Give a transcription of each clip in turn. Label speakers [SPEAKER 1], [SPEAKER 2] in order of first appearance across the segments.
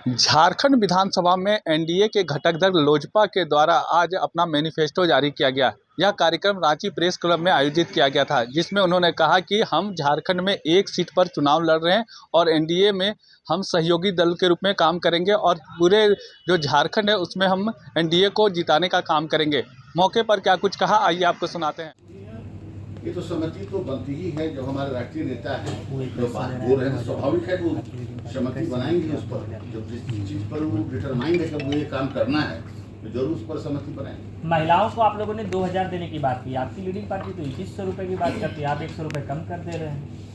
[SPEAKER 1] झारखंड विधानसभा में एनडीए के घटक दल लोजपा के द्वारा आज अपना मैनिफेस्टो जारी किया गया। यह कार्यक्रम रांची प्रेस क्लब में आयोजित किया गया था, जिसमें उन्होंने कहा कि हम झारखंड में एक सीट पर चुनाव लड़ रहे हैं और एनडीए में हम सहयोगी दल के रूप में काम करेंगे और पूरे जो झारखंड है उसमें हम एनडीए को जिताने का काम करेंगे। मौके पर क्या कुछ कहा, आइए आपको सुनाते हैं।
[SPEAKER 2] ये तो सहमति तो बनती ही है। जब हमारे राष्ट्रीय नेता है जो बात बोल रहे हैं, स्वाभाविक है वो सहमति बनाएंगे उस पर। जब जिस चीज पर वो डिटरमाइंड है कि वो ये काम करना है तो जरूर उस पर सहमति बनाएंगे।
[SPEAKER 3] महिलाओं को आप लोगों ने 2000 देने की बात की, आपकी लीडिंग पार्टी तो 2100 रुपए की बात करती है, आप 100 रुपए कम कर दे रहे हैं।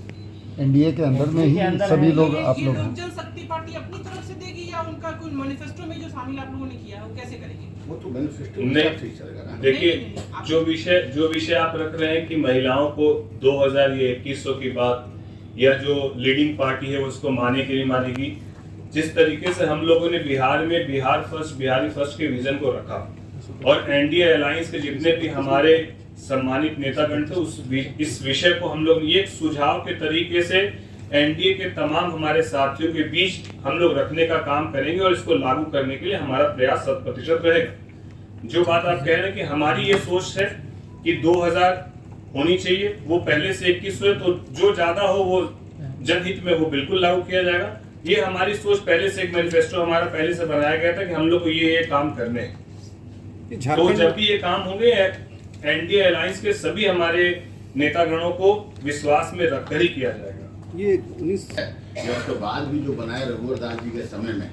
[SPEAKER 4] एनडीए के अंदर में ही सभी लोग आप लोग
[SPEAKER 5] लोक जनशक्ति पार्टी अपनी तरफ से देगी या उनका कोई मैनिफेस्टो में जो शामिल आप लोगों ने किया है वो कैसे करेगी?
[SPEAKER 2] वो तो मैनिफेस्टो में चलेगा ना।
[SPEAKER 6] देखिए, जो विषय आप रख रहे हैं कि महिलाओं को 2000 या 2100 की बात या जो लीडिंग पार्टी है उसको माने कि नहीं मानेगी, जिस तरीके से हम लोगों ने बिहार में बिहारी फर्स्ट के विजन को रखा और एनडीए अलायंस के जितने भी हमारे सम्मानित नेतागण थे इस विषय को हम लोग ये एक सुझाव के तरीके से एनडीए के तमाम हमारे साथियों के बीच हम लोग रखने का काम करेंगे और इसको लागू करने के लिए हमारा प्रयास 100% रहेगा। जो बात आप कह रहे हैं कि हमारी ये सोच है कि 2000 होनी चाहिए, वो पहले से 2100 है, तो जो ज्यादा हो वो जनहित में वो बिल्कुल लागू किया जाएगा। ये हमारी सोच पहले से, एक मैनिफेस्टो हमारा पहले से बनाया गया था कि हम लोग को ये काम करने हैं। तो जब भी ये काम होंगे एनडीए अलायंस के सभी हमारे नेतागणों को विश्वास में रखकर ही किया जाएगा।
[SPEAKER 2] ये 19 उसके बाद भी जो बनाए रघुवर दास जी के समय में,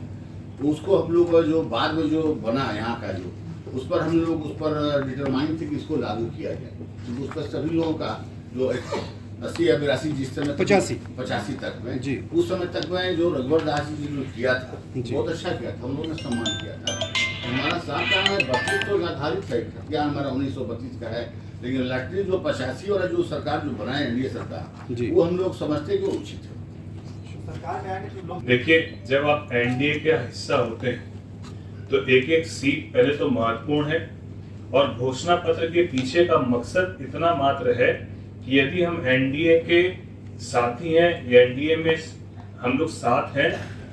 [SPEAKER 2] तो उसको हम लोग जो बाद में जो बना यहाँ का जो उस पर हम लोग उस पर डिटरमाइंड थे कि इसको लागू किया जाए। तो उस पर सभी लोगों का जो 80 या 82 जिस समय 85 तक में जी, उस समय तक में जो रघुवर दास जी ने किया था बहुत अच्छा किया था, हम लोगों ने सम्मान किया था। हमारा साथ का है 32 तो निर्धारित है क्या हमारा 1932 का है, लेकिन राष्ट्रीय जो 85 वाला जो सरकार जो बनाए एनडीए सरकार, वो हम लोग समझते कि उचित है।
[SPEAKER 6] देखिए, जब आप एनडीए का हिस्सा होते हैं तो एक एक सीट पहले तो महत्वपूर्ण है और घोषणा पत्र के पीछे का मकसद इतना मात्र है कि यदि हम एनडीए के साथी हैं या एनडीए में हम लोग साथ हैं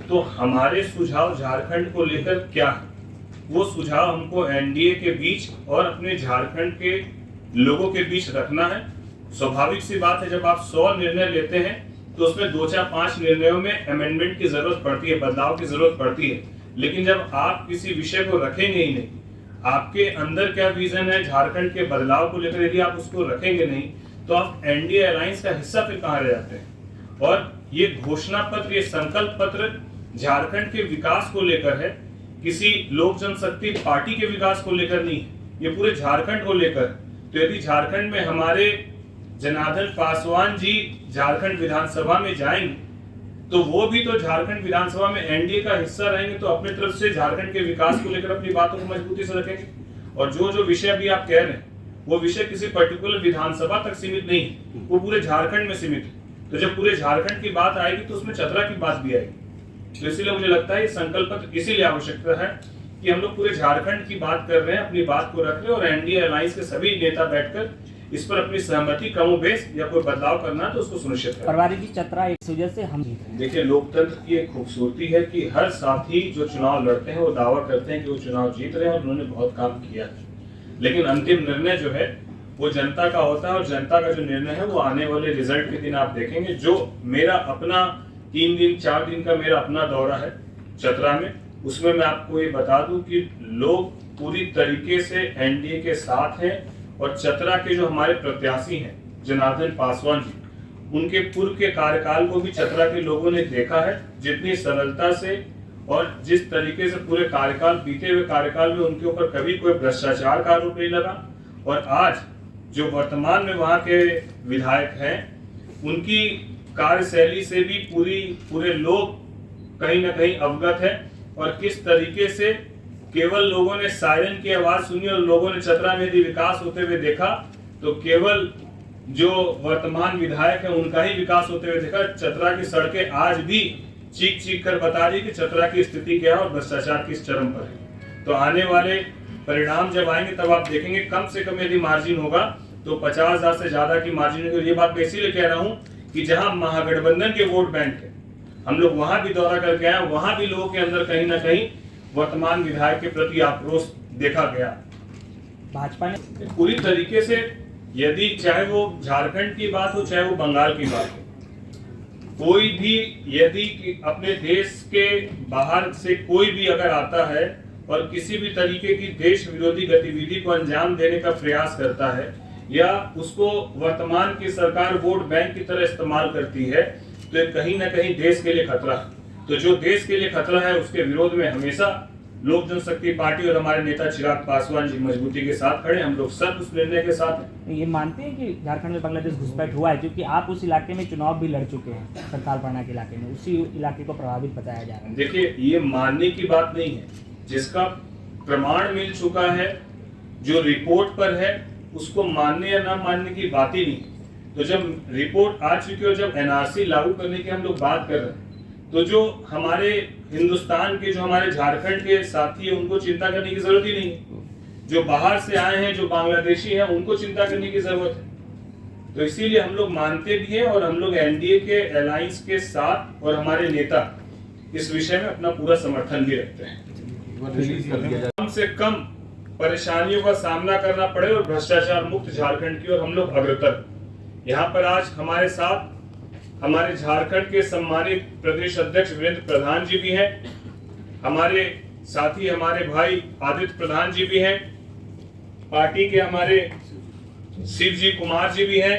[SPEAKER 6] तो हमारे सुझाव झारखंड को लेकर क्या है, वो सुझाव हमको एनडीए के बीच और अपने झारखंड के लोगों के बीच रखना है। स्वाभाविक सी बात है, जब आप 100 निर्णय लेते हैं तो उसमें 2-5 निर्णयों में अमेंडमेंट की जरूरत पड़ती है, बदलाव की जरूरत पड़ती है। लेकिन जब आप किसी विषय को रखेंगे ही नहीं, आपके अंदर क्या विजन है झारखंड के बदलाव को लेकर, यदि आप उसको रखेंगे नहीं तो आप एनडीए अलायंस का हिस्सा फिर कहाँ रह जाते हैं। और ये घोषणा पत्र, ये संकल्प पत्र झारखंड के विकास को लेकर है, किसी लोक जनशक्ति पार्टी के विकास को लेकर नहीं है, ये पूरे झारखंड को लेकर। तो यदि झारखंड में हमारे जनार्दन पासवान जी झारखंड विधानसभा में जाएंगे तो वो भी तो झारखंड विधानसभा में एनडीए का हिस्सा रहेंगे, तो अपनी तरफ से झारखंड के विकास को लेकर अपनी बातों को मजबूती से रखेंगे। और जो विषय अभी आप कह रहे हैं वो विषय किसी पर्टिकुलर विधानसभा तक सीमित नहीं है, वो पूरे झारखंड में सीमित है। तो जब पूरे झारखंड की बात आएगी तो उसमें चतरा की बात भी आएगी। तो इसीलिए मुझे लगता है ये संकल्प पत्र इसीलिए आवश्यकता है कि हम लोग पूरे झारखंड की बात कर रहे हैं, अपनी बात को रख रहे हैं और एनडीए अलायंस के सभी नेता बैठकर इस पर अपनी सहमति कमोबेश या कोई बदलाव करना है तो उसको सुनिश्चित करें।
[SPEAKER 3] परवारी जी, चतरा एक वजह से हम
[SPEAKER 6] देखिए, लोकतंत्र की एक खूबसूरती है कि हर साथी जो चुनाव लड़ते हैं वो दावा करते हैं कि वो चुनाव जीत रहे हैं और उन्होंने बहुत काम किया है, लेकिन अंतिम निर्णय जो है वो जनता का होता है और जनता का जो निर्णय है वो आने वाले रिजल्ट के दिन आप देखेंगे। जो मेरा अपना 3-4 दिन का मेरा अपना दौरा है चतरा में, उसमें मैं आपको ये बता दूं कि लोग पूरी तरीके से एनडीए के साथ हैं और चतरा के जो हमारे प्रत्याशी हैं जनार्दन पासवान जी, उनके पूर्व के कार्यकाल को भी चतरा के लोगों ने देखा है, जितनी सरलता से और जिस तरीके से पूरे कार्यकाल, बीते हुए कार्यकाल में उनके ऊपर कभी कोई भ्रष्टाचार का आरोप नहीं लगा। और आज जो वर्तमान में वहां के विधायक हैं उनकी कार्यशैली से भी पूरे लोग कहीं ना कहीं अवगत है और किस तरीके से केवल लोगों ने सायरन की आवाज सुनी और लोगों ने चतरा में यदि विकास होते हुए देखा तो केवल जो वर्तमान विधायक है उनका ही विकास होते हुए देखा। चतरा की सड़कें आज भी चीख कर बता रही कि चतरा की स्थिति क्या है और भ्रष्टाचार किस चरम पर है। तो आने वाले परिणाम जब आएंगे तब आप देखेंगे कम से कम यदि मार्जिन होगा तो 50,000 से ज्यादा की मार्जिन होगी। ये बात मैं इसीलिए कह रहा हूं कि जहां महागठबंधन के वोट बैंक है, हम लोग वहां भी दौरा करके आए, वहां भी लोगों के अंदर कहीं ना कहीं वर्तमान विधायक के प्रति आक्रोश देखा गया।
[SPEAKER 3] भाजपा ने
[SPEAKER 6] पूरी तरीके से, यदि चाहे वो झारखंड की बात हो चाहे वो बंगाल की बात हो, कोई भी यदि अपने देश के बाहर से कोई भी अगर आता है और किसी भी तरीके की देश विरोधी गतिविधि को अंजाम देने का प्रयास करता है या उसको वर्तमान की सरकार वोट बैंक की तरह इस्तेमाल करती है, तो ये कहीं ना कहीं देश के लिए खतरा है। तो जो देश के लिए खतरा है उसके विरोध में हमेशा लोक जनशक्ति पार्टी और हमारे नेता चिराग पासवान जी मजबूती के साथ खड़े। हम लोग सब उस निर्णय के साथ हैं।
[SPEAKER 3] ये मानते हैं कि झारखंड में बांग्लादेश घुसपैठ हुआ है, क्योंकि आप उस इलाके में चुनाव भी लड़ चुके हैं, सरकार पढ़ना के इलाके में, उसी इलाके को प्रभावित बताया जा रहा है।
[SPEAKER 6] देखिए, ये मानने की बात नहीं है, जिसका प्रमाण मिल चुका है, जो रिपोर्ट पर है, उसको मानने या ना मानने की बात ही नहीं। तो जब रिपोर्ट आ चुकी है और जब एनआरसी लागू करने की हम लोग बात कर रहे हैं, तो जो हमारे हिंदुस्तान के, जो हमारे झारखंड के साथी है, उनको चिंता करने की जरूरत ही नहीं है। जो बाहर से आए हैं, जो बांग्लादेशी हैं, उनको चिंता करने की जरूरत है। तो इसीलिए हम लोग मानते भी हैं और हम लोग एनडीए के अलायंस के साथ और हमारे नेता इस विषय में अपना पूरा समर्थन भी रखते हैं। कम से कम परेशानियों का सामना करना पड़े और भ्रष्टाचार मुक्त झारखंड की ओर हम लोग अग्रसर। यहाँ पर आज हमारे साथ हमारे झारखंड के सम्मानित प्रदेश अध्यक्ष वीरेंद्र प्रधान जी भी हैं, हमारे साथी हमारे भाई आदित्य प्रधान जी भी हैं, पार्टी के हमारे शिवजी कुमार जी भी हैं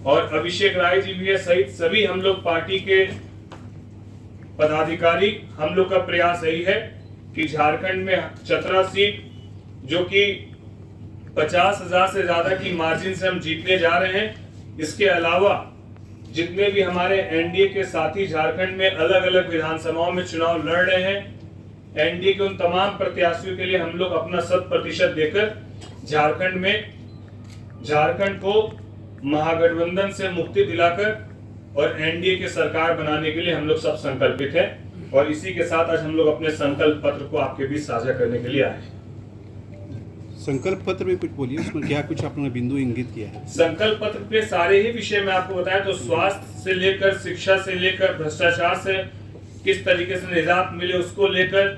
[SPEAKER 6] और अभिषेक राय जी भी है, सहित सभी हम लोग पार्टी के पदाधिकारी। हम लोग का प्रयास यही है कि झारखंड में चतरा सीट, जो कि 50,000 से ज्यादा की मार्जिन से हम जीतने जा रहे हैं, इसके अलावा जितने भी हमारे एनडीए के साथी झारखंड में अलग अलग विधानसभाओं में चुनाव लड़ रहे हैं, एनडीए के उन तमाम प्रत्याशियों के लिए हम लोग अपना 100% देकर झारखंड को महागठबंधन से मुक्ति दिलाकर और एनडीए की सरकार बनाने के लिए हम लोग सब संकल्पित हैं। और इसी के साथ आज हम लोग अपने संकल्प पत्र को आपके बीच साझा करने के लिए आए हैं।
[SPEAKER 7] संकल्प पत्र में कुछ बोलिए, उसमें क्या कुछ आपने बिंदु इंगित किया है?
[SPEAKER 6] संकल्प पत्र पे सारे ही विषय में आपको बताया, तो स्वास्थ्य से लेकर, शिक्षा से लेकर, भ्रष्टाचार से किस तरीके से निजात मिले उसको लेकर,